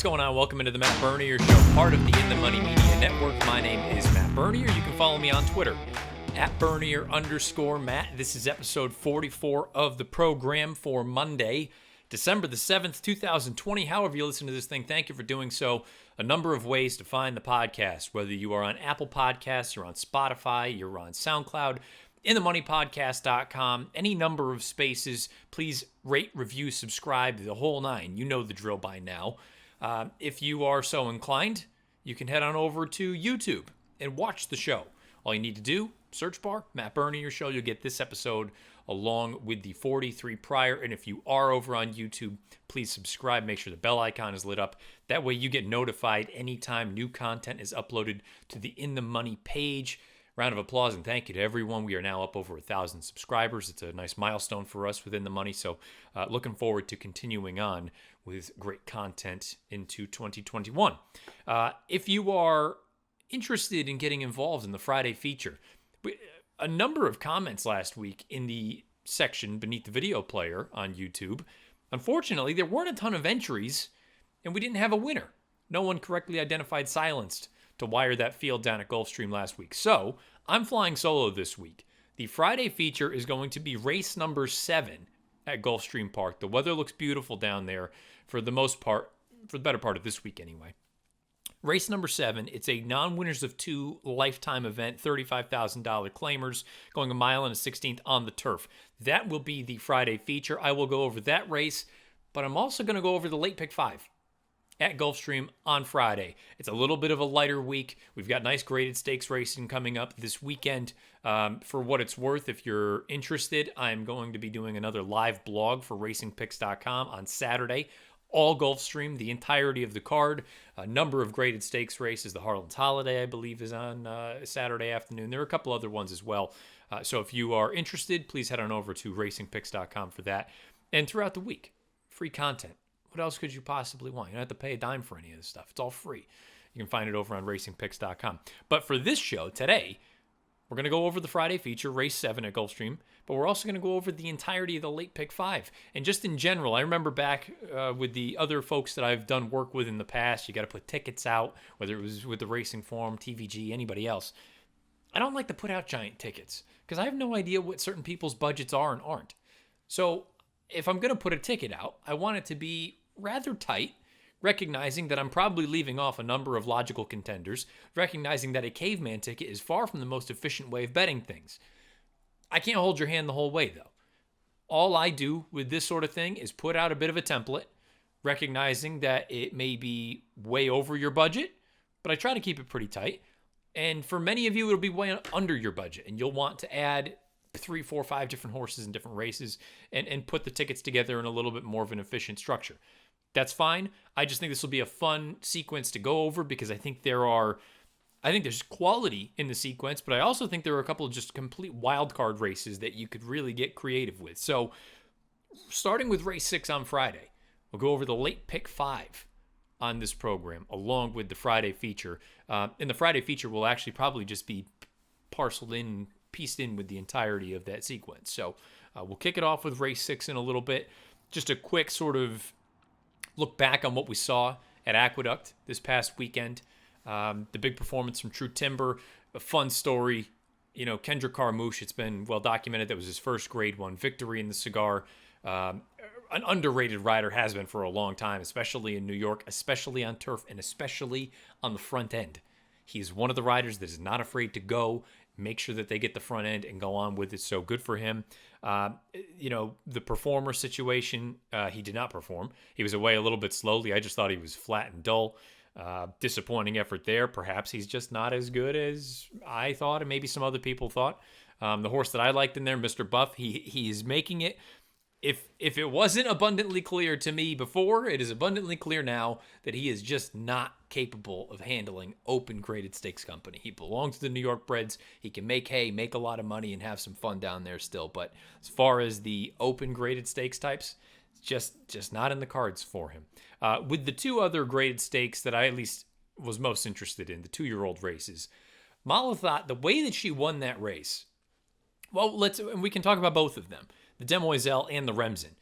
going on? Welcome into the Matt Bernier Show, part of the In the Money Media Network. My name is Matt Bernier. You can follow me on Twitter, @Bernier_Matt. This is episode 44 of the program for Monday, December the 7th, 2020. However you listen to this thing, thank you for doing so. A number of ways to find the podcast, whether you are on Apple Podcasts, you're on Spotify, you're on SoundCloud, inthemoneypodcast.com, any number of spaces. Please rate, review, subscribe, the whole nine. You know the drill by now. If you are so inclined, you can head on over to YouTube and watch the show. All you need to do, search bar, Matt Bernier Show. You'll get this episode along with the 43 prior. And if you are over on YouTube, please subscribe. Make sure the bell icon is lit up. That way you get notified anytime new content is uploaded to the In the Money page. Round of applause and thank you to everyone. We are now up over 1,000 subscribers. It's a nice milestone for us within the money. So looking forward to continuing on with great content into 2021. If you are interested in getting involved in the Friday feature, a number of comments last week in the section beneath the video player on YouTube. Unfortunately, there weren't a ton of entries and we didn't have a winner. No one correctly identified Silenced to wire that field down at Gulfstream last week. So I'm flying solo this week. The Friday feature is going to be race number 7 at Gulfstream Park. The weather looks beautiful down there for the most part, for the better part of this week anyway. Race number 7, it's a non-winners of 2 lifetime event, $35,000 claimers, going a mile and a 16th on the turf. That will be the Friday feature. I will go over that race, but I'm also going to go over the late pick 5 at Gulfstream on Friday. It's a little bit of a lighter week. We've got nice graded stakes racing coming up this weekend. For what it's worth, if you're interested, I'm going to be doing another live blog for racingpicks.com on Saturday. All Gulfstream, the entirety of the card, a number of graded stakes races. The Harlan's Holiday, I believe, is on Saturday afternoon. There are a couple other ones as well. So if you are interested, please head on over to racingpicks.com for that. And throughout the week, free content. What else could you possibly want? You don't have to pay a dime for any of this stuff. It's all free. You can find it over on racingpicks.com. But for this show today, we're going to go over the Friday feature, race 7 at Gulfstream, but we're also going to go over the entirety of the late pick 5. And just in general, I remember back with the other folks that I've done work with in the past, you got to put tickets out, whether it was with the Racing Forum, TVG, anybody else. I don't like to put out giant tickets because I have no idea what certain people's budgets are and aren't. So if I'm going to put a ticket out, I want it to be rather tight, recognizing that I'm probably leaving off a number of logical contenders, recognizing that a caveman ticket is far from the most efficient way of betting things. I can't hold your hand the whole way, though. All I do with this sort of thing is put out a bit of a template, recognizing that it may be way over your budget, but I try to keep it pretty tight. And for many of you, it'll be way under your budget, and you'll want to add 3, 4, 5 different horses in different races and put the tickets together in a little bit more of an efficient structure. That's fine. I just think this will be a fun sequence to go over because I think there's quality in the sequence, but I also think there are a couple of just complete wild card races that you could really get creative with. So starting with race 6 on Friday, we'll go over the late pick 5 on this program along with the Friday feature. And the Friday feature will actually probably just be pieced in with the entirety of that sequence. So we'll kick it off with race 6 in a little bit. Just a quick sort of look back on what we saw at Aqueduct this past weekend. The big performance from True Timber, a fun story. You know, Kendrick Carmouche, it's been well documented that was his first Grade 1 victory in the Cigar. An underrated rider, has been for a long time, especially in New York, especially on turf, and especially on the front end. He's one of the riders that is not afraid to go, make sure that they get the front end and go on with it. So good for him. The performer situation, he did not perform. He was away a little bit slowly. I just thought he was flat and dull. Disappointing effort there. Perhaps he's just not as good as I thought and maybe some other people thought. The horse that I liked in there, Mr. Buff, he is making it. If it wasn't abundantly clear to me before, it is abundantly clear now that he is just not capable of handling open graded stakes company. He belongs to the New York Breds. He can make hay, make a lot of money, and have some fun down there still. But as far as the open graded stakes types, just not in the cards for him. With the 2 other graded stakes that I at least was most interested in, the 2-year-old races, Mala thought the way that she won that race, and we can talk about both of them, the Demoiselle and the Remsen.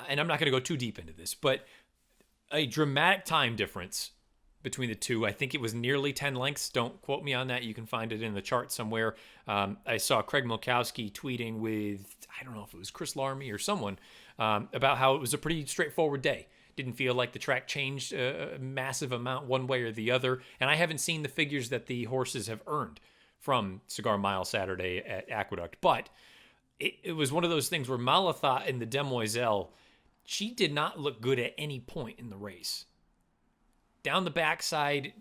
And I'm not going to go too deep into this, but a dramatic time difference between the two. I think it was nearly 10 lengths. Don't quote me on that. You can find it in the chart somewhere. I saw Craig Milkowski tweeting with, I don't know if it was Chris Larmy or someone, about how it was a pretty straightforward day. Didn't feel like the track changed a massive amount one way or the other. And I haven't seen the figures that the horses have earned from Cigar Mile Saturday at Aqueduct. But it was one of those things where Malathaat in the Demoiselle, she did not look good at any point in the race. Down the backside,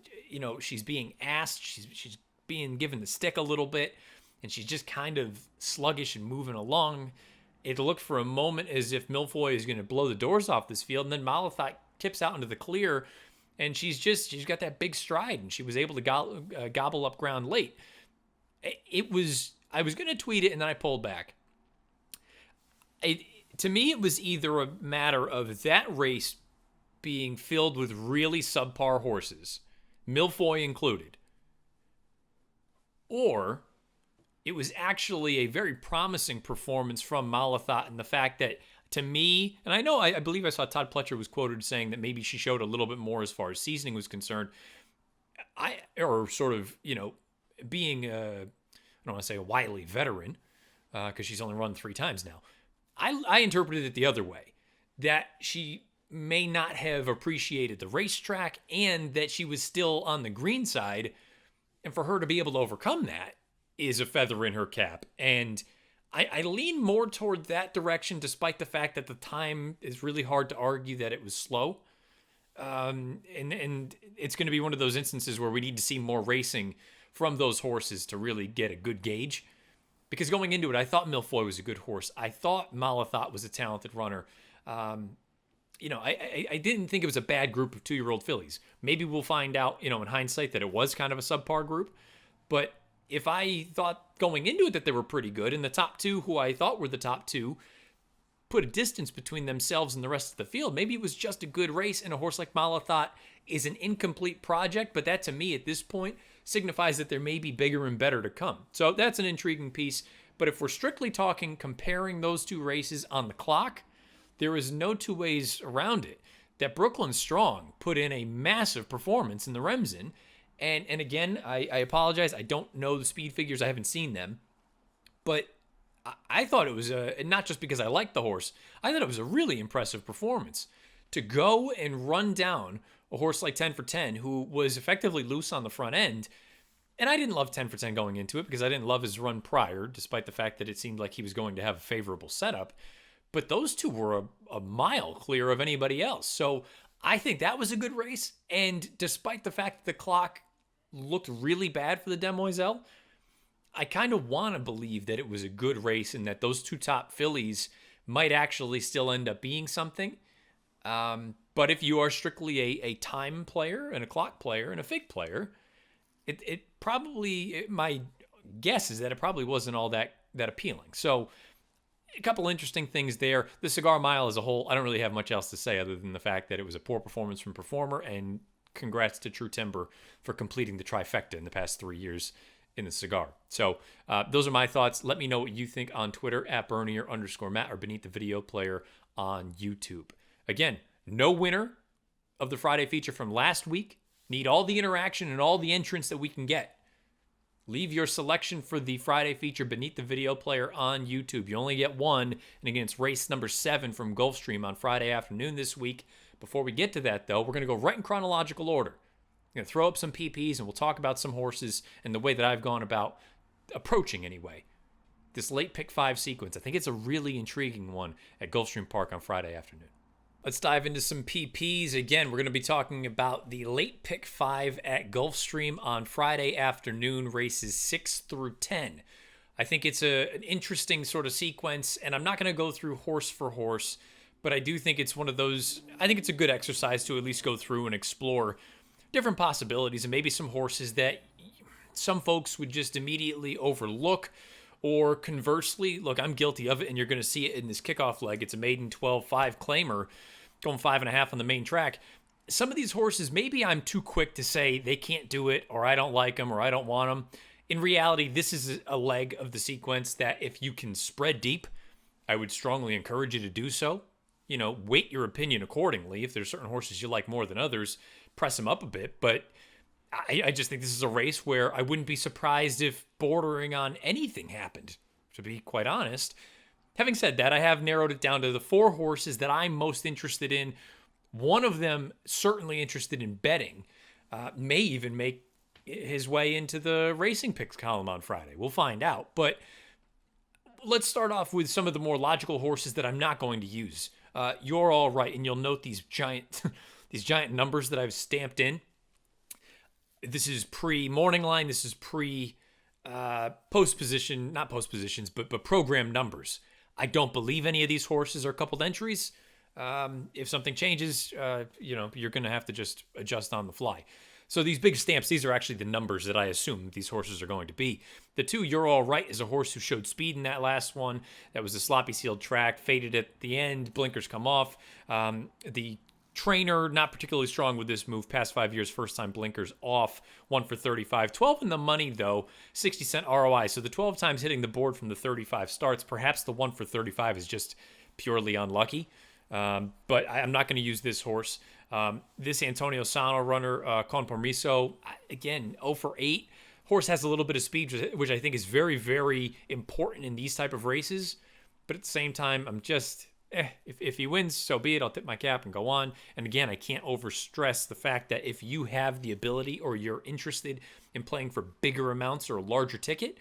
she's being asked, she's being given the stick a little bit, and she's just kind of sluggish and moving along. It looked for a moment as if Milfoy is going to blow the doors off this field, and then Malathaat tips out into the clear, and she's got that big stride, and she was able to gobble up ground late. I was going to tweet it, and then I pulled back. To me, it was either a matter of that race being filled with really subpar horses, Milfoy included, or it was actually a very promising performance from Malathaat, and the fact that, to me, and I believe I saw Todd Pletcher was quoted saying that maybe she showed a little bit more as far as seasoning was concerned. Being I don't want to say a wily veteran, because she's only run 3 times now. I interpreted it the other way, that she may not have appreciated the racetrack and that she was still on the green side, and for her to be able to overcome that is a feather in her cap. And I lean more toward that direction, despite the fact that the time is really hard to argue that it was slow. And it's going to be one of those instances where we need to see more racing from those horses to really get a good gauge. Because going into it, I thought Milfoy was a good horse. I thought Malathaat was a talented runner. I didn't think it was a bad group of 2-year-old fillies. Maybe we'll find out, in hindsight, that it was kind of a subpar group. But if I thought going into it that they were pretty good, and the top 2, who I thought were the top 2, put a distance between themselves and the rest of the field, maybe it was just a good race, and a horse like Malathaat is an incomplete project, but that to me at this point signifies that there may be bigger and better to come. So that's an intriguing piece. But if we're strictly talking comparing those 2 races on the clock, there is no 2 ways around it that Brooklyn Strong put in a massive performance in the Remsen. And again, I apologize. I don't know the speed figures. I haven't seen them. But I thought it was, not just because I liked the horse, I thought it was a really impressive performance. To go and run down a horse like 10 for 10, who was effectively loose on the front end. And I didn't love 10 for 10 going into it because I didn't love his run prior, despite the fact that it seemed like he was going to have a favorable setup. But those 2 were a mile clear of anybody else. So I think that was a good race. And despite the fact that the clock looked really bad for the Demoiselle, I kind of want to believe that it was a good race and that those 2 top fillies might actually still end up being something. But if you are strictly a time player and a clock player and a fig player, my guess is that it probably wasn't all that appealing. So a couple interesting things there. The Cigar Mile as a whole, I don't really have much else to say other than the fact that it was a poor performance from Performer, and congrats to True Timber for completing the trifecta in the past 3 years in the cigar. So those are my thoughts. Let me know what you think on Twitter at Bernier_Matt or beneath the video player on YouTube. Again, no winner of the Friday feature from last week. Need all the interaction and all the entrants that we can get. Leave your selection for the Friday feature beneath the video player on YouTube. You only get one. And again, it's race number 7 from Gulfstream on Friday afternoon this week. Before we get to that, though, we're going to go right in chronological order. I'm going to throw up some PPs, and we'll talk about some horses and the way that I've gone about approaching, anyway, this late pick 5 sequence. I think it's a really intriguing one at Gulfstream Park on Friday afternoon. Let's dive into some PPs. Again, we're going to be talking about the late pick 5 at Gulfstream on Friday afternoon, races 6 through 10. I think it's an interesting sort of sequence, and I'm not going to go through horse for horse, but I do think it's one of those, I think it's a good exercise to at least go through and explore different possibilities and maybe some horses that some folks would just immediately overlook. Or conversely, look, I'm guilty of it, and you're going to see it in this kickoff leg. It's a maiden 12-5 claimer, going 5.5 on the main track. Some of these horses, maybe I'm too quick to say they can't do it, or I don't like them, or I don't want them. In reality, this is a leg of the sequence that if you can spread deep, I would strongly encourage you to do so. weight your opinion accordingly. If there's certain horses you like more than others, press them up a bit. But I just think this is a race where I wouldn't be surprised if bordering on anything happened, to be quite honest. Having said that, I have narrowed it down to the 4 horses that I'm most interested in. One of them certainly interested in betting, may even make his way into the racing picks column on Friday. We'll find out. But let's start off with some of the more logical horses that I'm not going to use. You're all right, and you'll note these giant these giant numbers that I've stamped in. This is pre-morning line. This is post position, not post positions, but program numbers. I don't believe any of these horses are coupled entries. If something changes, you're going to have to just adjust on the fly. So these big stamps, these are actually the numbers that I assume these horses are going to be. The 2, You're All Right, is a horse who showed speed in that last one. That was a sloppy sealed track, faded at the end, blinkers come off. The trainer, not particularly strong with this move, past 5 years, first time blinkers off, 1 for 35. 12 in the money, though, 60-cent ROI. So the 12 times hitting the board from the 35 starts, perhaps the 1 for 35 is just purely unlucky. But I'm not going to use this horse. This Antonio Sano runner, Con Permiso, again, 0 for 8. Horse has a little bit of speed, which I think is very, very important in these type of races. But at the same time, I'm just, if he wins, so be it. I'll tip my cap and go on. And again, I can't overstress the fact that if you have the ability or you're interested in playing for bigger amounts or a larger ticket,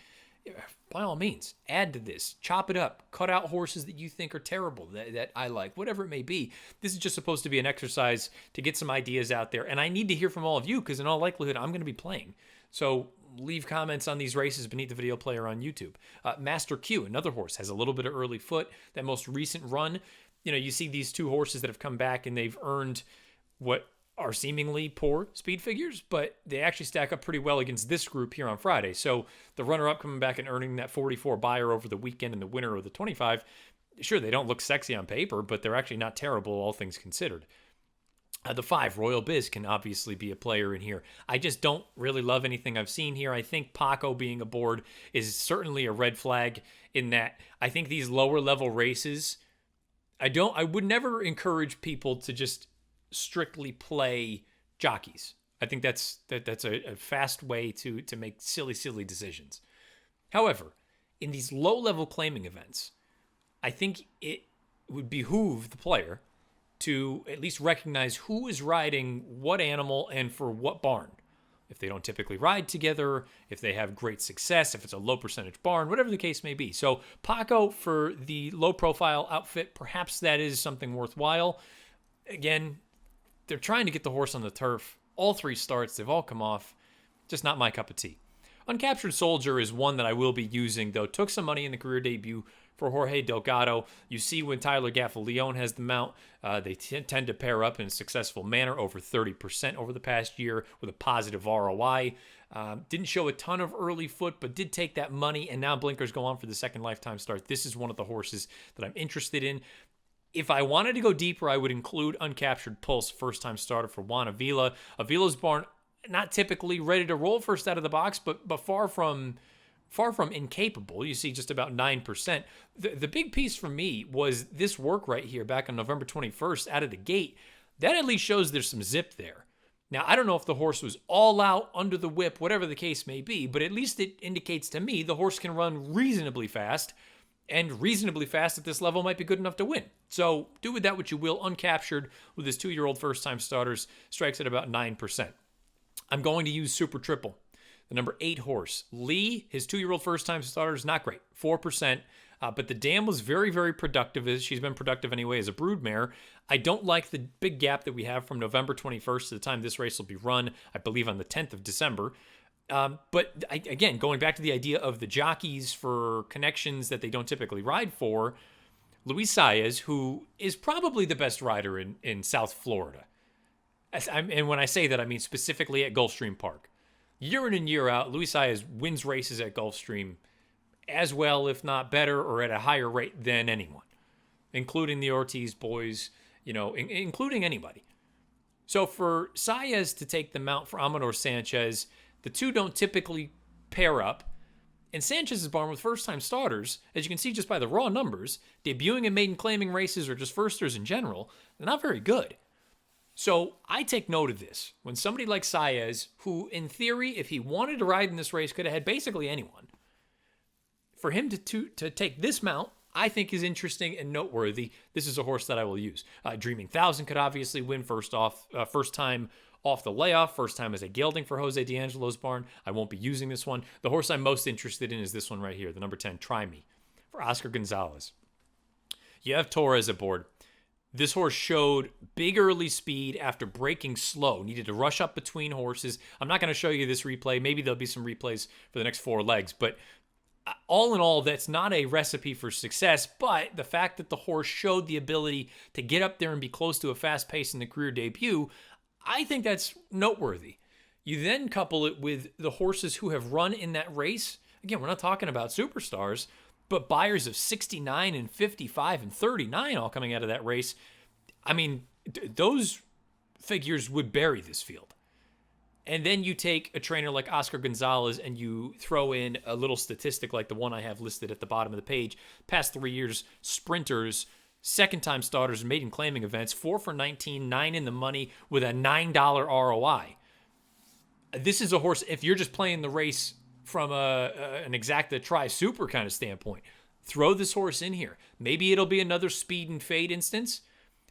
by all means, add to this, chop it up, cut out horses that you think are terrible, that I like, whatever it may be. This is just supposed to be an exercise to get some ideas out there. And I need to hear from all of you because in all likelihood, I'm going to be playing. So leave comments on these races beneath the video player on YouTube. Master Q, another horse, has a little bit of early foot. That most recent run, you see these 2 horses that have come back and they've earned what are seemingly poor speed figures, but they actually stack up pretty well against this group here on Friday. So the runner-up coming back and earning that 44 buyer over the weekend and the winner of the 25, sure, they don't look sexy on paper, but they're actually not terrible, all things considered. The 5, Royal Biz, can obviously be a player in here. I just don't really love anything I've seen here. I think Paco being aboard is certainly a red flag in that I think these lower level races, I would never encourage people to just strictly play jockeys. I think that's a fast way to make silly decisions. However, in these low-level claiming events, I think it would behoove the player to at least recognize who is riding what animal and for what barn. If they don't typically ride together, if they have great success, if it's a low percentage barn, whatever the case may be. So Paco for the low-profile outfit, perhaps that is something worthwhile. Again, they're trying to get the horse on the turf. All 3 starts, they've all come off. Just not my cup of tea. Uncaptured Soldier is one that I will be using, though. Took some money in the career debut for Jorge Delgado. You see when Tyler Gaffalione has the mount, they tend to pair up in a successful manner, over 30% over the past year with a positive ROI. Didn't show a ton of early foot, but did take that money, and now blinkers go on for the second lifetime start. This is one of the horses that I'm interested in. If I wanted to go deeper, I would include Uncaptured Pulse, first-time starter for Juan Avila. Avila's barn, not typically ready to roll first out of the box, but far from incapable. You see just about 9%. The big piece for me was this work right here back on November 21st out of the gate. That at least shows there's some zip there. Now, I don't know if the horse was all out, under the whip, whatever the case may be, but at least it indicates to me the horse can run reasonably fast, and reasonably fast at this level might be good enough to win. So do with that what you will. Uncaptured with his 2-year-old first-time starters strikes at about 9%. I'm going to use Super Triple, the number 8 horse. Lee, his 2-year-old first-time starters, not great, 4%. But the dam was very, very productive. She's been productive anyway as a broodmare. I don't like the big gap that we have from November 21st to the time this race will be run, I believe on the 10th of December. But again, going back to the idea of the jockeys for connections that they don't typically ride for, Luis Saez, who is probably the best rider in South Florida. And when I say that, I mean specifically at Gulfstream Park. Year in and year out, Luis Saez wins races at Gulfstream as well, if not better, or at a higher rate than anyone, including the Ortiz boys, including anybody. So for Saez to take the mount for Amador Sanchez, the two don't typically pair up. And Sanchez's barn with first-time starters, as you can see just by the raw numbers, debuting in maiden claiming races or just firsters in general, they're not very good. So I take note of this. When somebody like Saez, who in theory, if he wanted to ride in this race, could have had basically anyone, for him to take this mount, I think is interesting and noteworthy. This is a horse that I will use. Dreaming Thousand could obviously win first time off the layoff, first time as a gelding for Jose D'Angelo's barn. I won't be using this one. The horse I'm most interested in is this one right here, the number 10, Try Me, for Oscar Gonzalez. You have Torres aboard. This horse showed big early speed after breaking slow. Needed to rush up between horses. I'm not going to show you this replay. Maybe there'll be some replays for the next 4 legs. But all in all, that's not a recipe for success. But the fact that the horse showed the ability to get up there and be close to a fast pace in the career debut, I think that's noteworthy. You then couple it with the horses who have run in that race. Again, we're not talking about superstars, but buyers of 69 and 55 and 39 all coming out of that race. I mean, those figures would bury this field. And then you take a trainer like Oscar Gonzalez and you throw in a little statistic like the one I have listed at the bottom of the page. Past 3 years, sprinters, second-time starters, and maiden claiming events, 4 for 19, 9 in the money with a $9 ROI. This is a horse, if you're just playing the race from an exacta try super kind of standpoint, throw this horse in here. Maybe it'll be another speed and fade instance,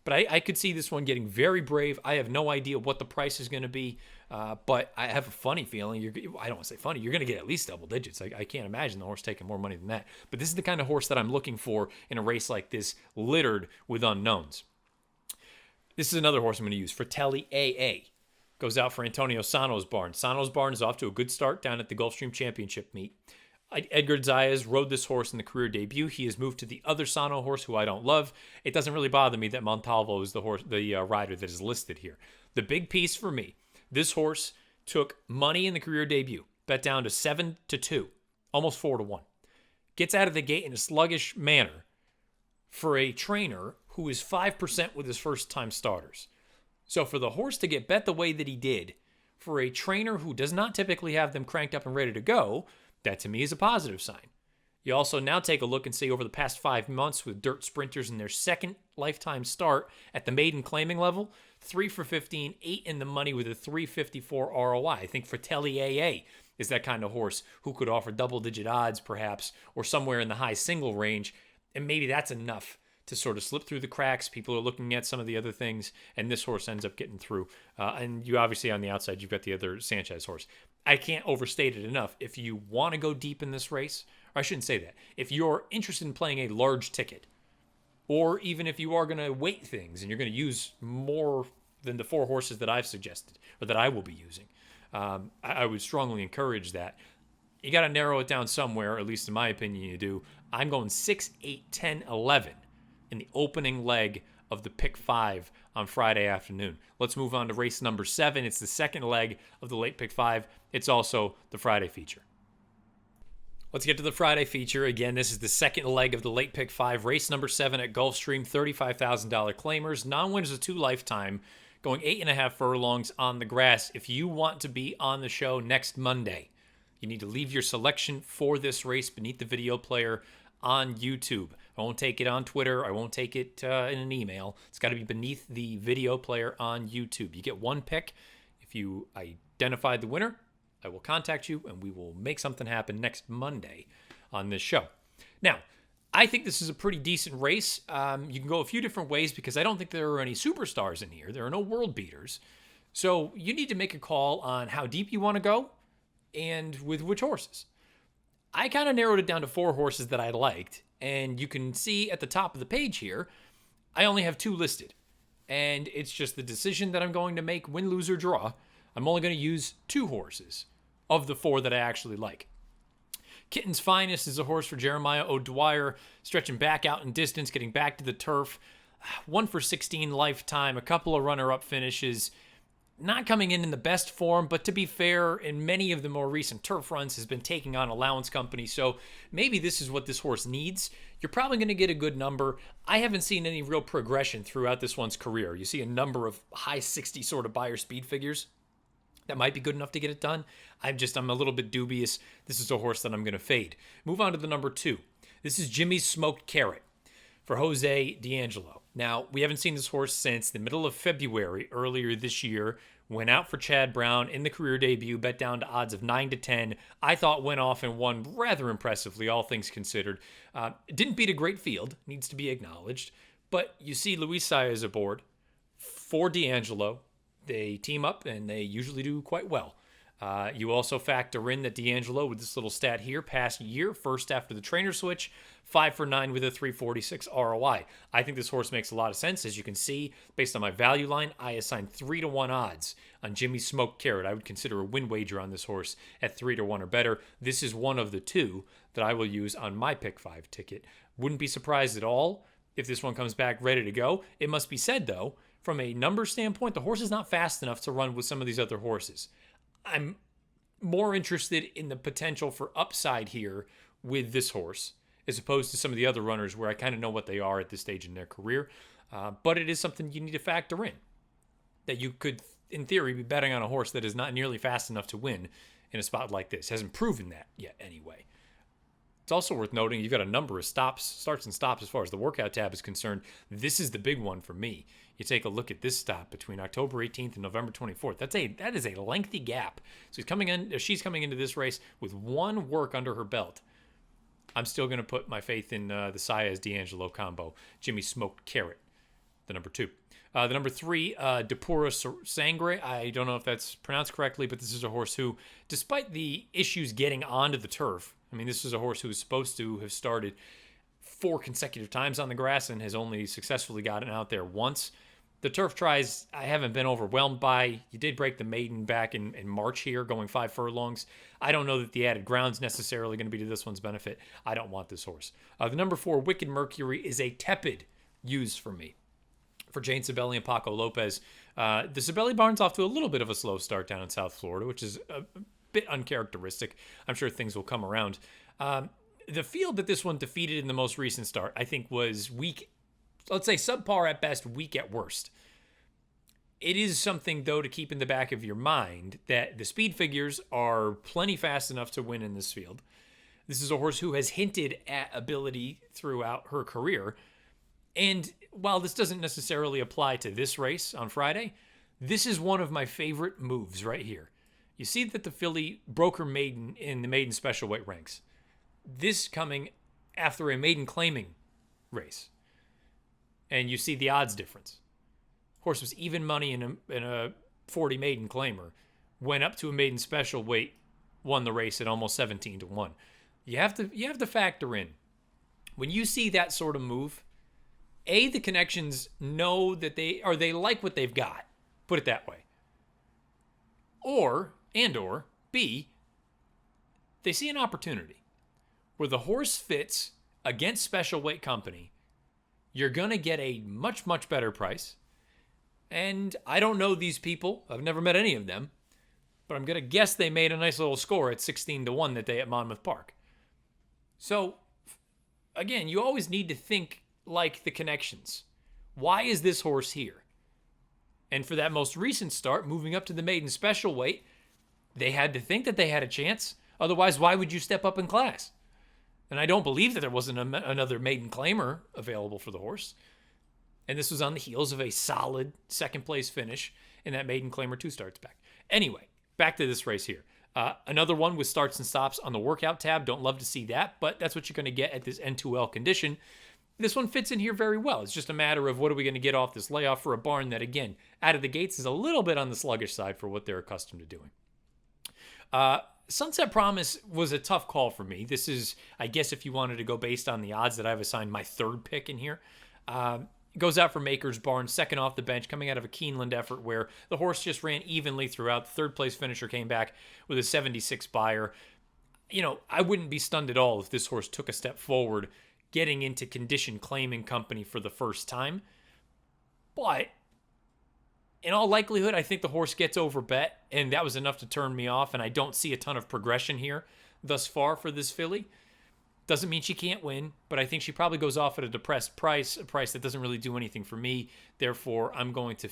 but I could see this one getting very brave. I have no idea what the price is going to be, but I have a funny feeling. I don't want to say funny. You're going to get at least double digits. I can't imagine the horse taking more money than that. But this is the kind of horse that I'm looking for in a race like this, littered with unknowns. This is another horse I'm going to use. Fratelli AA. Goes out for Antonio Sano's barn. Sano's barn is off to a good start down at the Gulfstream Championship meet. Edgar Zayas rode this horse in the career debut. He has moved to the other Sano horse, who I don't love. It doesn't really bother me that Montalvo is the rider that is listed here. The big piece for me, this horse took money in the career debut, bet down to 7-2, almost 4-1. Gets out of the gate in a sluggish manner for a trainer who is 5% with his first-time starters. So for the horse to get bet the way that he did, for a trainer who does not typically have them cranked up and ready to go, that to me is a positive sign. You also now take a look and see over the past 5 months with dirt sprinters in their second lifetime start at the maiden claiming level, 3 for 15, 8 in the money with a 354 ROI. I think Fratelli AA is that kind of horse who could offer double-digit odds perhaps, or somewhere in the high single range, and maybe that's enough to sort of slip through the cracks. People are looking at some of the other things, and this horse ends up getting through. And you obviously on the outside, you've got the other Sanchez horse. I can't overstate it enough. If you want to go deep in this race, or I shouldn't say that, if you're interested in playing a large ticket, or even if you are going to weight things and you're going to use more than the 4 horses that I've suggested, or that I will be using, I would strongly encourage that. You got to narrow it down somewhere, at least in my opinion you do. I'm going 6, 8, 10, 11. In the opening leg of the pick 5 on Friday afternoon. Let's move on to race number 7. It's the second leg of the late pick 5. It's also the Friday feature. Let's get to the Friday feature. Again, this is the second leg of the late pick 5, race number 7 at Gulfstream, $35,000 claimers. Non-winners of 2 lifetime, going 8.5 furlongs on the grass. If you want to be on the show next Monday, you need to leave your selection for this race beneath the video player on YouTube. I won't take it on Twitter. I won't take it in an email. It's got to be beneath the video player on YouTube. You get 1 pick. If you identify the winner, I will contact you and we will make something happen next Monday on this show. Now, I think this is a pretty decent race. You can go a few different ways because I don't think there are any superstars in here. There are no world beaters. So you need to make a call on how deep you want to go and with which horses. I kind of narrowed it down to 4 horses that I liked, and you can see at the top of the page here, I only have 2 listed, and it's just the decision that I'm going to make, win, lose, or draw. I'm only going to use 2 horses of the 4 that I actually like. Kitten's Finest is a horse for Jeremiah O'Dwyer, stretching back out in distance, getting back to the turf. 1 for 16 lifetime, a couple of runner-up finishes. Not coming in the best form, but to be fair, in many of the more recent turf runs has been taking on allowance company, so maybe this is what this horse needs. You're probably going to get a good number. I haven't seen any real progression throughout this one's career. You see a number of high 60 sort of buyer speed figures. That might be good enough to get it done. I'm a little bit dubious. This is a horse that I'm going to fade. Move on to the number 2. This is Jimmy's Smoked Carrot for Jose D'Angelo. Now, we haven't seen this horse since the middle of February earlier this year. Went out for Chad Brown in the career debut, bet down to odds of 9 to 10. I thought went off and won rather impressively, all things considered. Didn't beat a great field, needs to be acknowledged. But you see Luis Saez aboard for D'Angelo. They team up and they usually do quite well. You also factor in that D'Angelo, with this little stat here, past year, first after the trainer switch, 5 for 9 with a 346 ROI. I think this horse makes a lot of sense. As you can see, based on my value line, I assigned 3 to 1 odds on Jimmy's Smoked Carrot. I would consider a win wager on this horse at 3 to 1 or better. This is one of the 2 that I will use on my pick 5 ticket. Wouldn't be surprised at all if this one comes back ready to go. It must be said, though, from a number standpoint, the horse is not fast enough to run with some of these other horses. I'm more interested in the potential for upside here with this horse as opposed to some of the other runners where I kind of know what they are at this stage in their career. But it is something you need to factor in, that you could, in theory, be betting on a horse that is not nearly fast enough to win in a spot like this. Hasn't proven that yet anyway. It's also worth noting you've got a number of starts and stops as far as the workout tab is concerned. This is the big one for me. You take a look at this stop between October 18th and November 24th. That is a lengthy gap. So she's coming into this race with one work under her belt. I'm still going to put my faith in the Saez D'Angelo combo. Jimmy Smoked Carrot, the number 2. The number 3, Depura Sangre. I don't know if that's pronounced correctly, but this is a horse who, despite the issues getting onto the turf, I mean, this is a horse who was supposed to have started 4 consecutive times on the grass and has only successfully gotten out there once. The turf tries, I haven't been overwhelmed by. You did break the maiden back in March here, going 5 furlongs. I don't know that the added ground's necessarily going to be to this one's benefit. I don't want this horse. The number 4, Wicked Mercury, is a tepid use for me. For Jane Sibeli and Paco Lopez. The Sibeli barn's off to a little bit of a slow start down in South Florida, which is a bit uncharacteristic. I'm sure things will come around. The field that this one defeated in the most recent start, I think, was weak. Let's say subpar at best, weak at worst. It is something, though, to keep in the back of your mind that the speed figures are plenty fast enough to win in this field. This is a horse who has hinted at ability throughout her career. And while this doesn't necessarily apply to this race on Friday, this is one of my favorite moves right here. You see that the filly broke her maiden in the maiden special weight ranks. This coming after a maiden claiming race. And you see the odds difference. Horse was even money in a 40 maiden claimer. Went up to a maiden special weight, won the race at almost 17 to 1. You have to factor in, when you see that sort of move, A, the connections know that they like what they've got. Put it that way. Or B, they see an opportunity where the horse fits against special weight company. You're going to get a much, much better price. And I don't know these people. I've never met any of them. But I'm going to guess they made a nice little score at 16 to 1 that day at Monmouth Park. So, again, you always need to think like the connections. Why is this horse here? And for that most recent start, moving up to the maiden special weight, they had to think that they had a chance. Otherwise, why would you step up in class? And I don't believe that there wasn't another maiden claimer available for the horse. And this was on the heels of a solid second place finish in that maiden claimer 2 starts back. Anyway, back to this race here. Another one with starts and stops on the workout tab. Don't love to see that, but that's what you're going to get at this N2L condition. This one fits in here very well. It's just a matter of what are we going to get off this layoff for a barn that, again, out of the gates is a little bit on the sluggish side for what they're accustomed to doing. Sunset Promise was a tough call for me. This is, I guess, if you wanted to go based on the odds that I've assigned my 3rd pick in here. Goes out for Maker's Barn, second off the bench, coming out of a Keeneland effort where the horse just ran evenly throughout. The 3rd place finisher came back with a 76 buyer. I wouldn't be stunned at all if this horse took a step forward, getting into condition claiming company for the first time. But in all likelihood, I think the horse gets overbet, and that was enough to turn me off, and I don't see a ton of progression here thus far for this filly. Doesn't mean she can't win, but I think she probably goes off at a depressed price, a price that doesn't really do anything for me. Therefore, I'm going to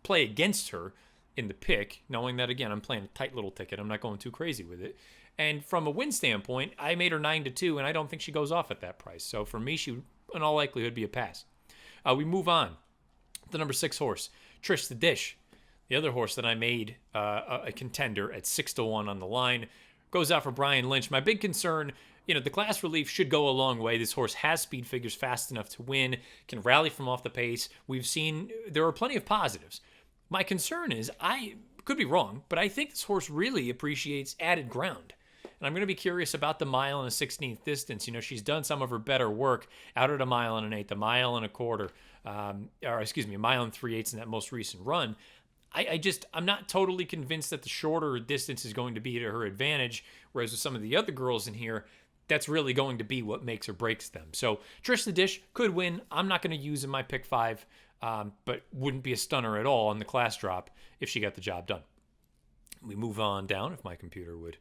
play against her in the pick, knowing that, again, I'm playing a tight little ticket. I'm not going too crazy with it. And from a win standpoint, I made her 9-2, and I don't think she goes off at that price. So for me, she would in all likelihood be a pass. We move on. The number 6 horse, Trish the Dish. The other horse that I made a contender at 6-1 on the line, goes out for Brian Lynch. My big concern, the class relief should go a long way. This horse has speed figures fast enough to win, can rally from off the pace. We've seen there are plenty of positives. My concern is, I could be wrong, but I think this horse really appreciates added ground. And I'm going to be curious about the mile and a 16th distance. She's done some of her better work out at a mile and an eighth, a mile and a quarter, a mile and 3/8 in that most recent run. I'm not totally convinced that the shorter distance is going to be to her advantage, whereas with some of the other girls in here, that's really going to be what makes or breaks them. So Trish the Dish could win. I'm not going to use in my pick 5, but wouldn't be a stunner at all on the class drop if she got the job done. We move on down, if my computer would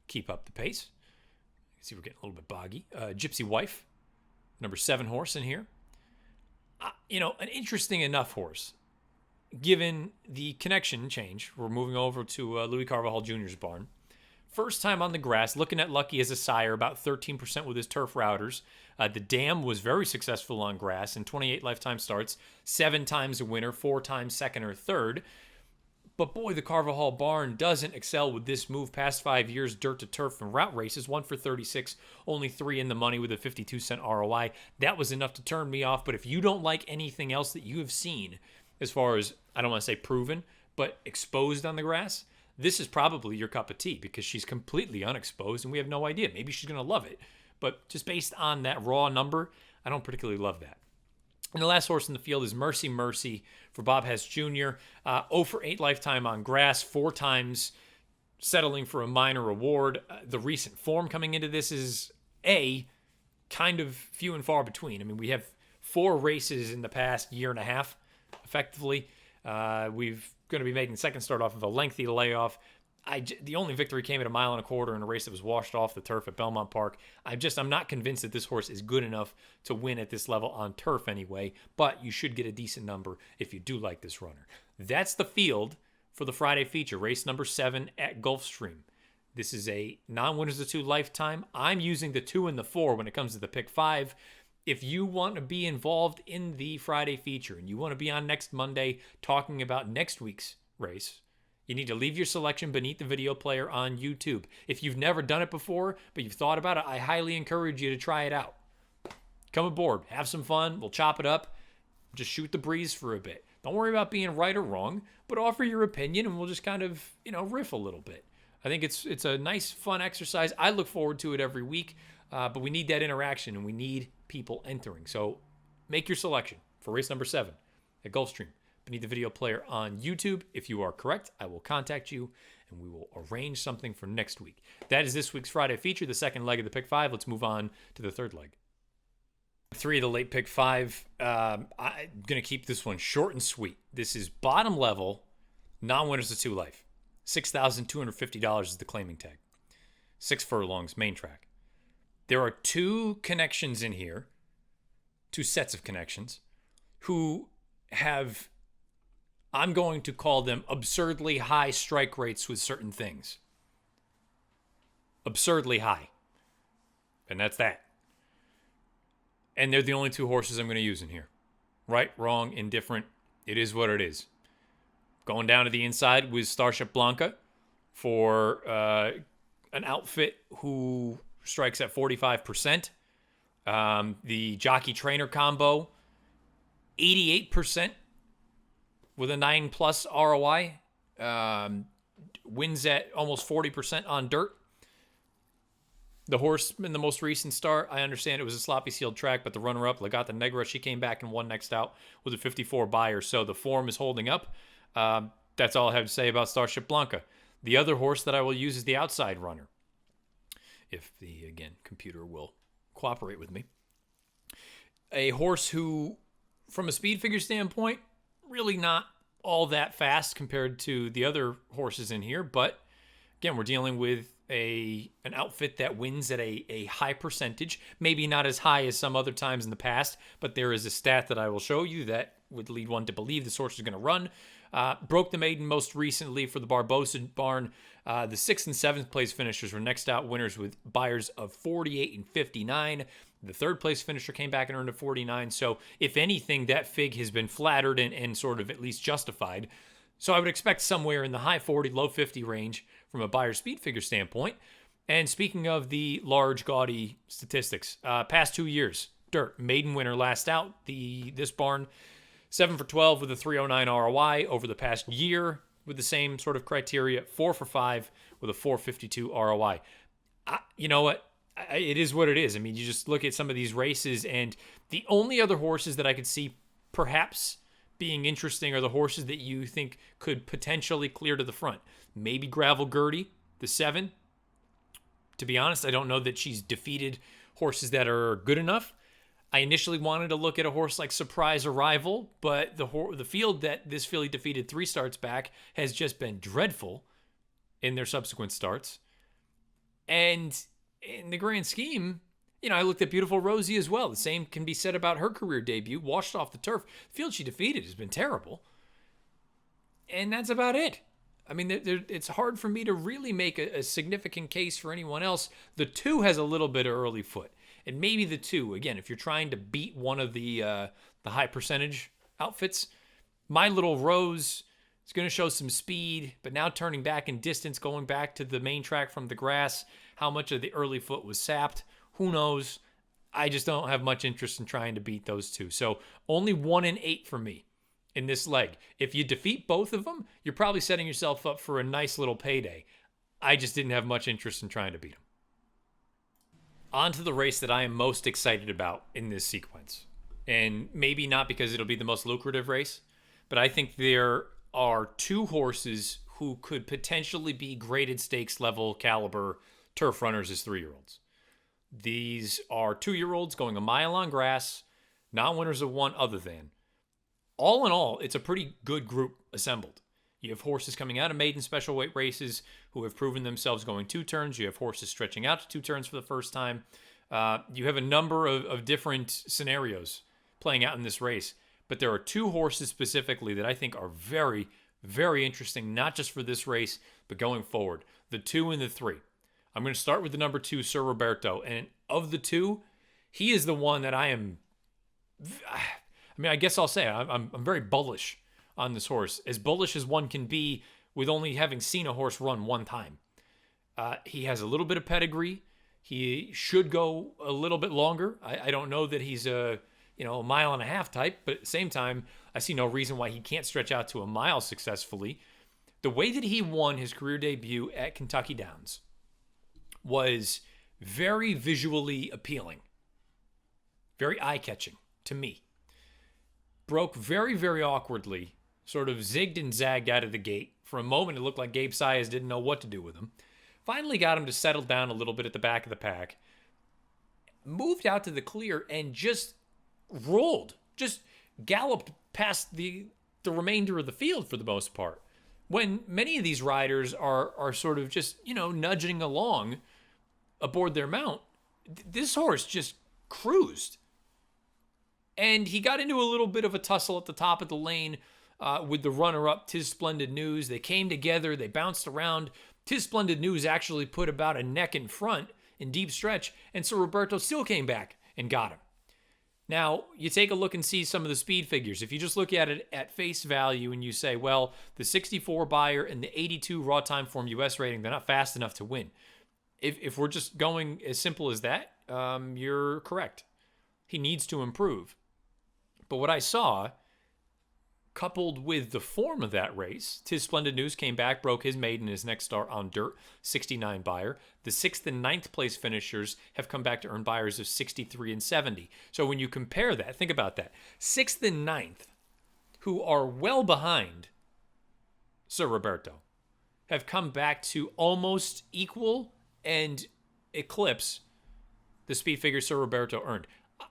keep up the pace. You can see we're getting a little bit boggy. Gypsy Wife, number 7 horse in here. An interesting enough horse. Given the connection change, we're moving over to Louis Carvajal Jr.'s barn. First time on the grass, looking at Lucky as a sire, about 13% with his turf routers. The Dam was very successful on grass in 28 lifetime starts, 7 times a winner, 4 times second or third. But boy, the Carvajal barn doesn't excel with this move. Past 5 years, dirt to turf and route races, 1 for 36, only 3 in the money with a 52-cent ROI. That was enough to turn me off. But if you don't like anything else that you have seen, as far as, I don't want to say proven, but exposed on the grass, this is probably your cup of tea, because she's completely unexposed and we have no idea. Maybe she's going to love it. But just based on that raw number, I don't particularly love that. And the last horse in the field is Mercy Mercy for Bob Hess Jr. 0 for 8 lifetime on grass, 4 times settling for a minor award. The recent form coming into this is kind of few and far between. I mean, we have 4 races in the past year and a half, effectively. We've going to be making the second start off of a lengthy layoff. The only victory came at a mile and a quarter in a race that was washed off the turf at Belmont Park. I'm not convinced that this horse is good enough to win at this level on turf anyway, but you should get a decent number if you do like this runner. That's the field for the Friday feature, race number 7 at Gulfstream. This is a non-winners of 2 lifetime. I'm using the 2 and the 4 when it comes to the pick 5. If you want to be involved in the Friday feature and you want to be on next Monday talking about next week's race, you need to leave your selection beneath the video player on YouTube. If you've never done it before, but you've thought about it, I highly encourage you to try it out. Come aboard, have some fun, we'll chop it up, just shoot the breeze for a bit. Don't worry about being right or wrong, but offer your opinion and we'll just kind of, riff a little bit. I think it's a nice, fun exercise. I look forward to it every week, but we need that interaction and we need people entering. So make your selection for race number 7 at Gulfstream beneath the video player on YouTube. If you are correct, I will contact you and we will arrange something for next week. That is this week's Friday feature, the second leg of the pick 5. Let's move on to the third leg. 3 of the late pick 5. I'm going to keep this one short and sweet. This is bottom level, non-winners of 2 life. $6,250 is the claiming tag. 6 furlongs, main track. There are 2 connections in here, 2 sets of connections, who have, I'm going to call them absurdly high strike rates with certain things. Absurdly high. And that's that. And they're the only 2 horses I'm going to use in here. Right, wrong, indifferent. It is what it is. Going down to the inside with Starship Blanca for an outfit who strikes at 45%. The jockey-trainer combo, 88% with a 9+ ROI. Wins at almost 40% on dirt. The horse in the most recent start, I understand it was a sloppy sealed track, but the runner-up, Legata Negra, she came back and won next out with a 54 buyer. So the form is holding up. That's all I have to say about Starship Blanca. The other horse that I will use is the outside runner, if the, again, computer will cooperate with me. A horse who, from a speed figure standpoint, really not all that fast compared to the other horses in here. But, again, we're dealing with an outfit that wins at a high percentage. Maybe not as high as some other times in the past, but there is a stat that I will show you that would lead one to believe this horse is going to run. Broke the maiden most recently for the Barbosa barn. The 6th and 7th place finishers were next out winners with Beyers of 48 and 59. The 3rd place finisher came back and earned a 49. So if anything, that fig has been flattered and sort of at least justified. So I would expect somewhere in the high 40, low 50 range from a Beyer speed figure standpoint. And speaking of the large, gaudy statistics, past 2 years, dirt, maiden winner last out, this barn, 7 for 12 with a 309 ROI over the past year with the same sort of criteria, 4 for 5 with a 452 ROI. You know what? It is what it is. I mean, you just look at some of these races, and the only other horses that I could see perhaps being interesting are the horses that you think could potentially clear to the front. Maybe Gravel Gertie, the 7. To be honest, I don't know that she's defeated horses that are good enough. I initially wanted to look at a horse like Surprise Arrival, but the field that this filly defeated 3 starts back has just been dreadful in their subsequent starts. And in the grand scheme, I looked at Beautiful Rosie as well. The same can be said about her career debut. Washed off the turf. The field she defeated has been terrible. And that's about it. I mean, it's hard for me to really make a significant case for anyone else. The 2 has a little bit of early foot. And maybe the 2, again, if you're trying to beat one of the high percentage outfits, My Little Rose is going to show some speed, but now turning back in distance, going back to the main track from the grass. How much of the early foot was sapped? Who knows? I just don't have much interest in trying to beat those 2. So only 1 in 8 for me in this leg. If you defeat both of them, you're probably setting yourself up for a nice little payday. I just didn't have much interest in trying to beat them. On to the race that I am most excited about in this sequence. And maybe not because it'll be the most lucrative race, but I think there are 2 horses who could potentially be graded stakes level caliber turf runners as 3-year-olds. These are 2-year-olds going a mile on grass, non-winners of one other than. All in all, it's a pretty good group assembled. You have horses coming out of maiden special weight races who have proven themselves going 2 turns. You have horses stretching out to 2 turns for the first time. You have a number of different scenarios playing out in this race. But there are 2 horses specifically that I think are very, very interesting, not just for this race, but going forward. The 2 and the 3. I'm going to start with the number 2, Sir Roberto. And of the 2, he is the one that I guess I'll say I'm very bullish on this horse. As bullish as one can be with only having seen a horse run one time. He has a little bit of pedigree. He should go a little bit longer. I don't know that he's a mile and a half type, but at the same time, I see no reason why he can't stretch out to a mile successfully. The way that he won his career debut at Kentucky Downs was very visually appealing, very eye-catching to me. Broke very, very awkwardly, sort of zigged and zagged out of the gate. For a moment, it looked like Gabe Saez didn't know what to do with him. Finally got him to settle down a little bit at the back of the pack. Moved out to the clear and just rolled, just galloped past the remainder of the field for the most part. When many of these riders are sort of just, nudging along aboard their mount, this horse just cruised. And he got into a little bit of a tussle at the top of the lane with the runner-up, Tis Splendid News. They came together. They bounced around. Tis Splendid News actually put about a neck in front in deep stretch, and so Roberto still came back and got him. Now, you take a look and see some of the speed figures. If you just look at it at face value and you say, well, the 64 Beyer and the 82 Raw Time Form US rating, they're not fast enough to win. If we're just going as simple as that, you're correct. He needs to improve. But what I saw, coupled with the form of that race, Tis Splendid News came back, broke his maiden in his next start on dirt, 69 Beyer. The 6th and 9th place finishers have come back to earn Beyers of 63 and 70. So when you compare that, think about that. 6th and 9th, who are well behind Sir Roberto, have come back to almost equal and eclipse the speed figure Sir Roberto earned.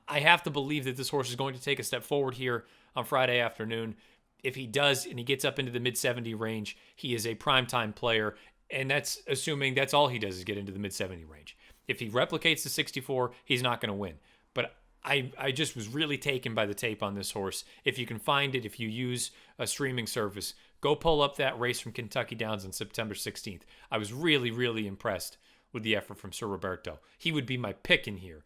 I have to believe that this horse is going to take a step forward here on Friday afternoon. If he does and he gets up into the mid-70 range, he is a primetime player, and that's assuming that's all he does is get into the mid-70 range. If he replicates the 64, he's not going to win. But I just was really taken by the tape on this horse. If you can find it, if you use a streaming service, go pull up that race from Kentucky Downs on September 16th. I was really, really impressed with the effort from Sir Roberto. He would be my pick in here.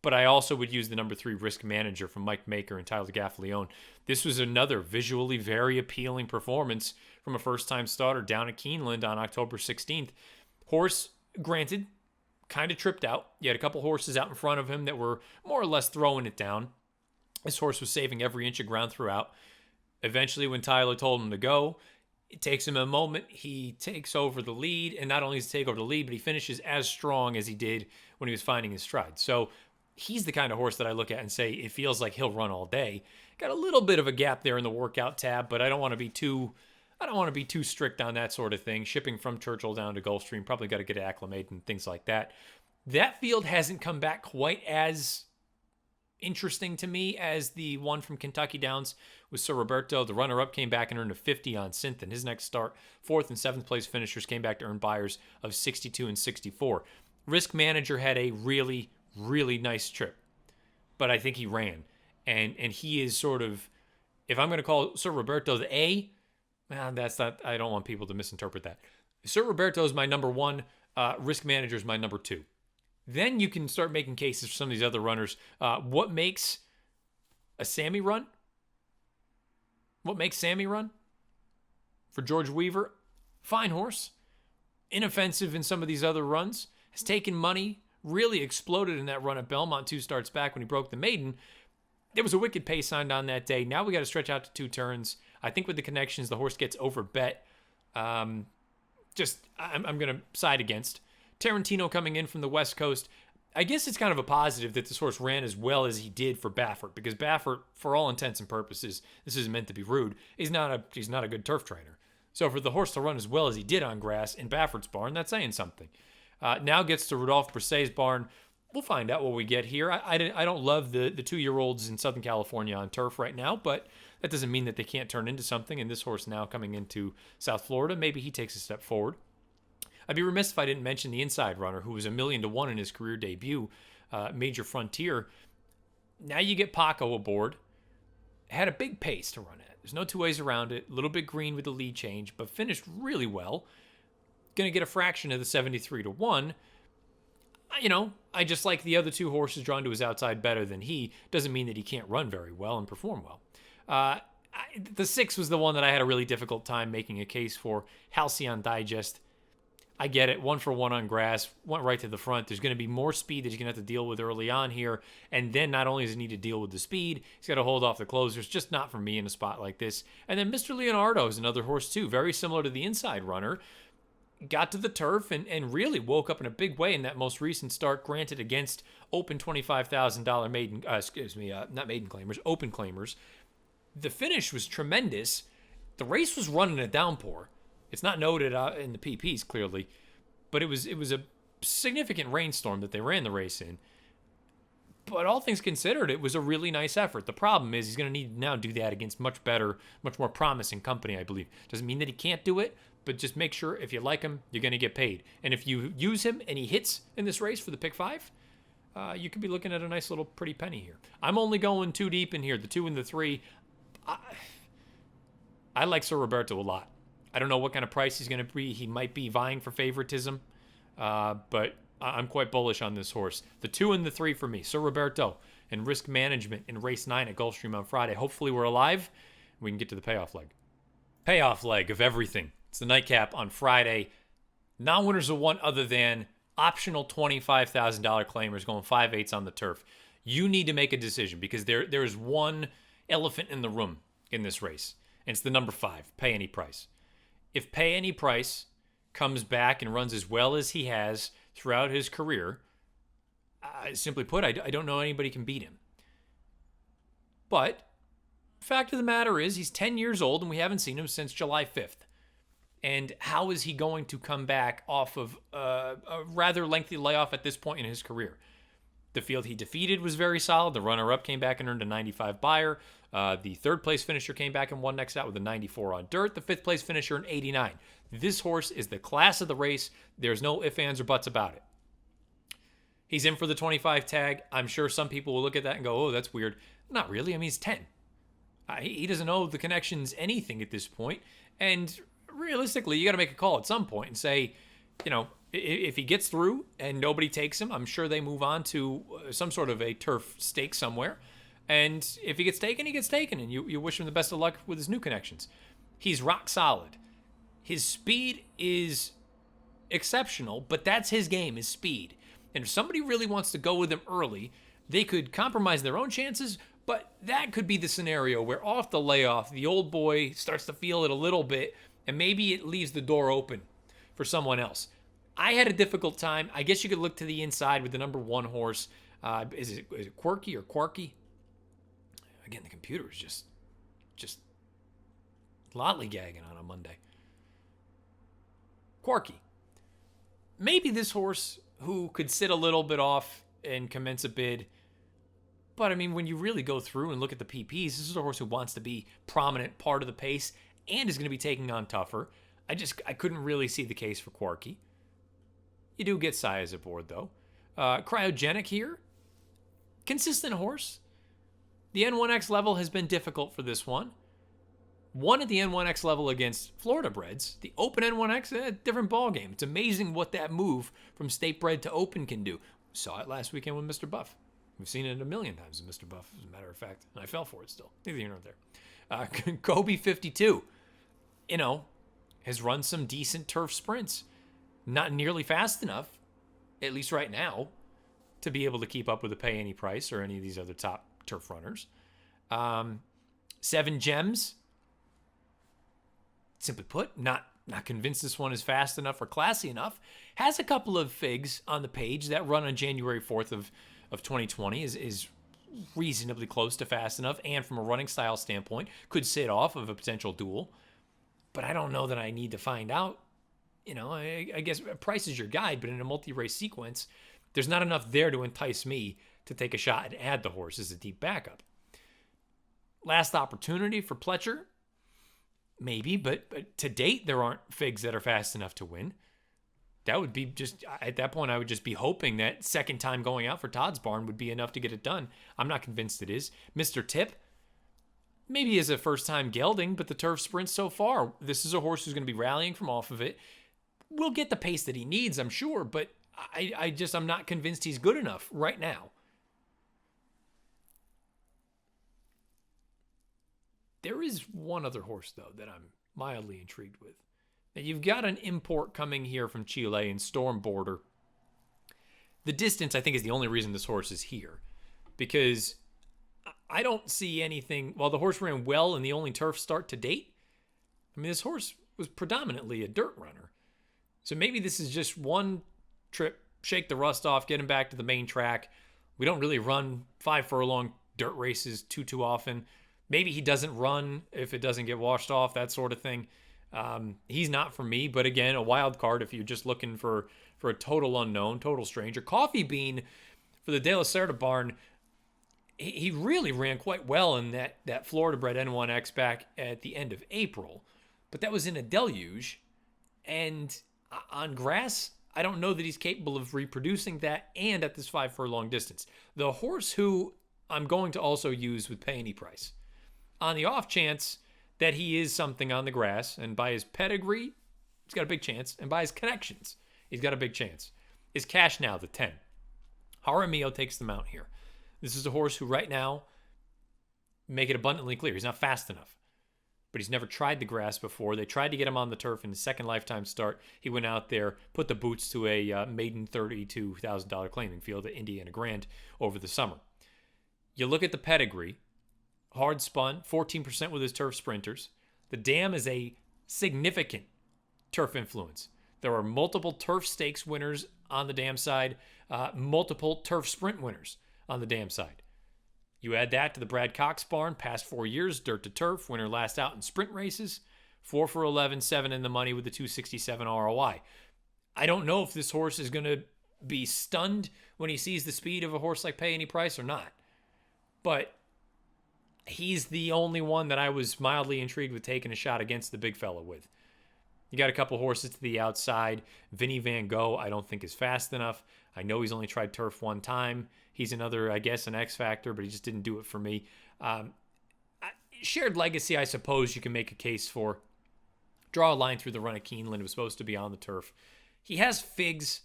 But I also would use the number 3 Risk Manager from Mike Maker and Tyler Gaffalione. This was another visually very appealing performance from a first-time starter down at Keeneland on October 16th. Horse, granted, kind of tripped out. You had a couple horses out in front of him that were more or less throwing it down. This horse was saving every inch of ground throughout. Eventually, when Tyler told him to go, it takes him a moment. He takes over the lead, and not only does he take over the lead, but he finishes as strong as he did when he was finding his stride. So he's the kind of horse that I look at and say it feels like he'll run all day. Got a little bit of a gap there in the workout tab, but I don't want to be too strict on that sort of thing. Shipping from Churchill down to Gulfstream, probably got to get acclimated and things like that. That field hasn't come back quite as interesting to me as the one from Kentucky Downs with Sir Roberto. The runner-up came back and earned a 50 on Synth in his next start. 4th and 7th place finishers came back to earn buyers of 62 and 64. Risk Manager had a really, really nice trip, but I think he ran. And he is sort of, if I'm going to call Sir Roberto the A, that's not, I don't want people to misinterpret that. Sir Roberto is my number 1. Risk Manager is my number 2. Then you can start making cases for some of these other runners. What makes a Sammy run? What makes Sammy run? For George Weaver, fine horse. Inoffensive in some of these other runs. Has taken money. Really exploded in that run at Belmont 2 starts back when he broke the maiden. There was a wicked pace signed on that day. Now we got to stretch out to 2 turns. I think with the connections, the horse gets overbet. I'm going to side against. Tarantino coming in from the West Coast. I guess it's kind of a positive that this horse ran as well as he did for Baffert, because Baffert, for all intents and purposes, this isn't meant to be rude, he's not a good turf trainer. So for the horse to run as well as he did on grass in Baffert's barn, that's saying something. Now gets to Rudolph Brisset's barn. We'll find out what we get here. I don't love the 2-year-olds in Southern California on turf right now, but that doesn't mean that they can't turn into something. And this horse now coming into South Florida, maybe he takes a step forward. I'd be remiss if I didn't mention the inside runner, who was $1,000,000 in his career debut, Major Frontier. Now you get Paco aboard. Had a big pace to run at. There's no two ways around it. A little bit green with the lead change, but finished really well. Going to get a fraction of the 73-1. I just like the other 2 horses drawn to his outside better than he. Doesn't mean that he can't run very well and perform well. The 6 was the one that I had a really difficult time making a case for. Halcyon Digest. I get it. 1 for 1 on grass. Went right to the front. There's going to be more speed that he's going to have to deal with early on here. And then not only does he need to deal with the speed, he's got to hold off the closers. Just not for me in a spot like this. And then Mr. Leonardo is another horse too. Very similar to the inside runner. Got to the turf and really woke up in a big way in that most recent start, granted against open $25,000 maiden, not maiden claimers, open claimers. The finish was tremendous. The race was run in a downpour. It's not noted in the PPs clearly, but it was a significant rainstorm that they ran the race in. But all things considered, it was a really nice effort. The problem is he's going to need to now do that against much better, much more promising company, I believe. Doesn't mean that he can't do it, but just make sure if you like him, you're going to get paid. And if you use him and he hits in this race for the pick 5, you could be looking at a nice little pretty penny here. I'm only going 2 deep in here, the 2 and the 3. I like Sir Roberto a lot. I don't know what kind of price he's going to be. He might be vying for favoritism, but I'm quite bullish on this horse. The 2 and the 3 for me, Sir Roberto and Risk Management in race 9 at Gulfstream on Friday. Hopefully we're alive. We can get to the payoff leg. Payoff leg of everything. It's the nightcap on Friday. Non-winners of one other than optional $25,000 claimers going 5/8 on the turf. You need to make a decision because there is one elephant in the room in this race, and it's the number 5, Pay Any Price. If Pay Any Price comes back and runs as well as he has throughout his career, simply put, I don't know anybody can beat him. But fact of the matter is he's 10 years old and we haven't seen him since July 5th. And how is he going to come back off of a rather lengthy layoff at this point in his career? The field he defeated was very solid. The runner-up came back and earned a 95 buyer. The 3rd place finisher came back and won next out with a 94 on dirt. The 5th place finisher an 89. This horse is the class of the race. There's no ifs, ands, or buts about it. He's in for the 25 tag. I'm sure some people will look at that and go, oh, that's weird. Not really. I mean, he's 10. He doesn't owe the connections anything at this point. And realistically, you got to make a call at some point and say, if he gets through and nobody takes him, I'm sure they move on to some sort of a turf stake somewhere. And if he gets taken, he gets taken. And you wish him the best of luck with his new connections. He's rock solid. His speed is exceptional, but that's his game, his speed. And if somebody really wants to go with him early, they could compromise their own chances, but that could be the scenario where off the layoff, the old boy starts to feel it a little bit, and maybe it leaves the door open for someone else. I had a difficult time. I guess you could look to the inside with the number 1 horse. Is it Quirky or Quarky? Again, the computer is just lollygagging on a Monday. Quarky. Maybe this horse who could sit a little bit off and commence a bid. But I mean, when you really go through and look at the PPs, this is a horse who wants to be prominent part of the pace and is going to be taking on tougher. I couldn't really see the case for Quarky. You do get Size aboard though. Cryogenic here. Consistent horse. The N1X level has been difficult for this one. Won at the N1X level against Florida breds. The Open N1X, different ballgame. It's amazing what that move from state bred to Open can do. Saw it last weekend with Mr. Buff. We've seen it a million times with Mr. Buff, as a matter of fact. And I fell for it still. Neither here nor there. Kobe 52, has run some decent turf sprints. Not nearly fast enough, at least right now, to be able to keep up with the Pay Any Price or any of these other top turf runners. 7 Gems. Simply put, not convinced this one is fast enough or classy enough. Has a couple of figs on the page. That run on January 4th of 2020 is reasonably close to fast enough, and from a running style standpoint, could sit off of a potential duel. But I don't know that I need to find out. I guess price is your guide, but in a multi-race sequence, there's not enough there to entice me to take a shot and add the horse as a deep backup. Last opportunity for Pletcher. Maybe, but to date, there aren't figs that are fast enough to win. That would be just, at that point, I would just be hoping that second time going out for Todd's Barn would be enough to get it done. I'm not convinced it is. Mr. Tip, maybe is a first time gelding, but the turf sprint so far, this is a horse who's going to be rallying from off of it. Will get the pace that he needs, I'm sure, but I'm not convinced he's good enough right now. There is one other horse, though, that I'm mildly intrigued with. Now, you've got an import coming here from Chile in Storm Border. The distance, I think, is the only reason this horse is here. Because I don't see anything... While the horse ran well in the only turf start to date, I mean, this horse was predominantly a dirt runner. So maybe this is just one trip, shake the rust off, get him back to the main track. We don't really run 5 furlong dirt races too often. Maybe he doesn't run if it doesn't get washed off, that sort of thing. He's not for me, but again, a wild card if you're just looking for a total unknown, total stranger. Coffee Bean for the De La Cerda barn, he really ran quite well in that Florida bred N1X back at the end of April, but that was in a deluge. And on grass, I don't know that he's capable of reproducing that and at this 5 furlong distance. The horse who I'm going to also use with Pay Any Price, on the off chance that he is something on the grass, and by his pedigree, he's got a big chance, and by his connections, he's got a big chance, is Cash Now, the 10. Jaramillo takes the mount here. This is a horse who right now, make it abundantly clear, he's not fast enough. But he's never tried the grass before. They tried to get him on the turf in his second lifetime start. He went out there, put the boots to a maiden $32,000 claiming field at Indiana Grand over the summer. You look at the pedigree, hard spun, 14% with his turf sprinters. The dam is a significant turf influence. There are multiple turf stakes winners on the dam side, multiple turf sprint winners on the dam side. You add that to the Brad Cox barn, past 4 years, dirt to turf, winner last out in sprint races, 4 for 11, 7 in the money with the 267 ROI. I don't know if this horse is going to be stunned when he sees the speed of a horse like Pay Any Price or not. But he's the only one that I was mildly intrigued with taking a shot against the big fella with. You got a couple horses to the outside. Vinny Van Gogh, I don't think is fast enough. I know he's only tried turf one time. He's another, I guess, an X factor, but he just didn't do it for me. Shared legacy, I suppose you can make a case for. Draw a line through the run of Keeneland. It was supposed to be on the turf. He has figs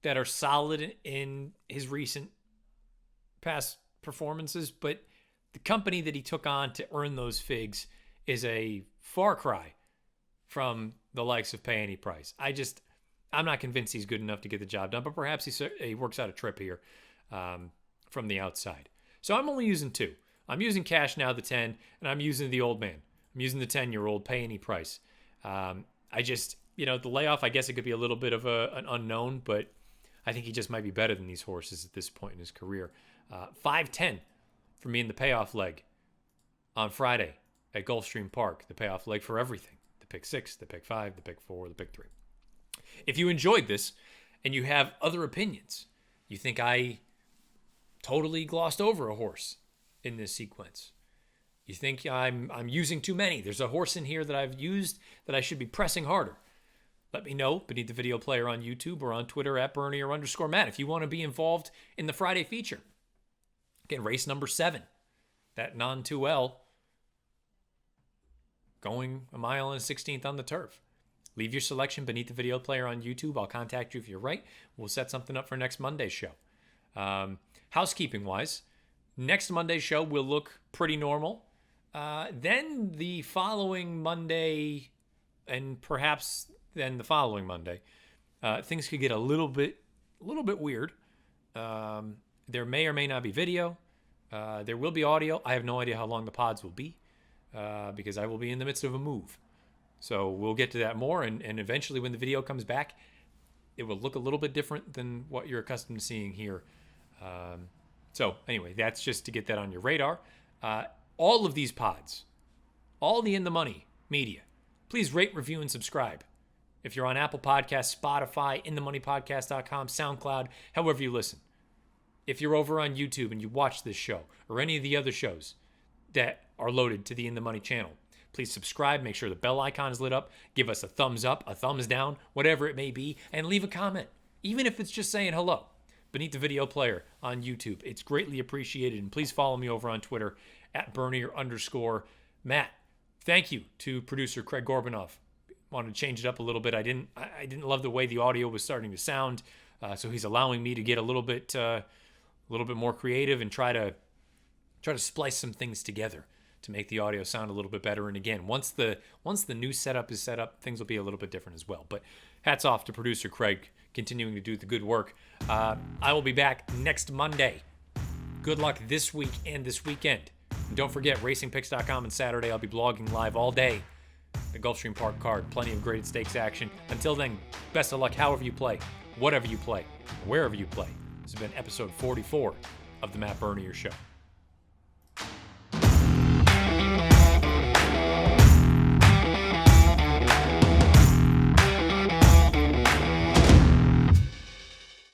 that are solid in his recent past performances, but the company that he took on to earn those figs is a far cry from the likes of Pay Any Price. I'm not convinced he's good enough to get the job done, but perhaps he works out a trip here from the outside. So I'm only using 2. I'm using Cash Now, the 10, and I'm using the old man. I'm using the 10-year-old, Pay Any Price. The layoff, I guess it could be a little bit of an unknown, but I think he just might be better than these horses at this point in his career. 5-10 for me in the payoff leg on Friday at Gulfstream Park. The payoff leg for everything. The pick 6, the pick 5, the pick 4, the pick 3. If you enjoyed this and you have other opinions, you think I totally glossed over a horse in this sequence, you think I'm using too many, there's a horse in here that I've used that I should be pressing harder, let me know beneath the video player on YouTube or on Twitter at Bernier_Matt. If you want to be involved in the Friday feature, again, race number 7, that non-2L, going a mile and a 16th on the turf. Leave your selection beneath the video player on YouTube. I'll contact you if you're right. We'll set something up for next Monday's show. Housekeeping-wise, next Monday's show will look pretty normal. Then the following Monday, and perhaps then the following Monday, things could get a little bit weird. There may or may not be video. There will be audio. I have no idea how long the pods will be because I will be in the midst of a move. So we'll get to that more, and eventually when the video comes back, it will look a little bit different than what you're accustomed to seeing here. So anyway, that's just to get that on your radar. All of these pods, all the In the Money media, please rate, review, and subscribe. If you're on Apple Podcasts, Spotify, InTheMoneyPodcast.com, SoundCloud, however you listen. If you're over on YouTube and you watch this show or any of the other shows that are loaded to the In the Money channel, please subscribe, make sure the bell icon is lit up, give us a thumbs up, a thumbs down, whatever it may be, and leave a comment, even if it's just saying hello, beneath the video player on YouTube. It's greatly appreciated, and please follow me over on Twitter at Bernier_Matt. Thank you to producer Craig Gorbanoff. Wanted to change it up a little bit. I didn't love the way the audio was starting to sound, so he's allowing me to get a little bit more creative and try to splice some things together to make the audio sound a little bit better. And again, once the new setup is set up, things will be a little bit different as well. But hats off to producer Craig, continuing to do the good work. I will be back next Monday. Good luck this week and this weekend. And don't forget, racingpicks.com, and Saturday I'll be blogging live all day. The Gulfstream Park card, plenty of graded stakes action. Until then, best of luck however you play, whatever you play, wherever you play. This has been episode 44 of The Matt Bernier Show.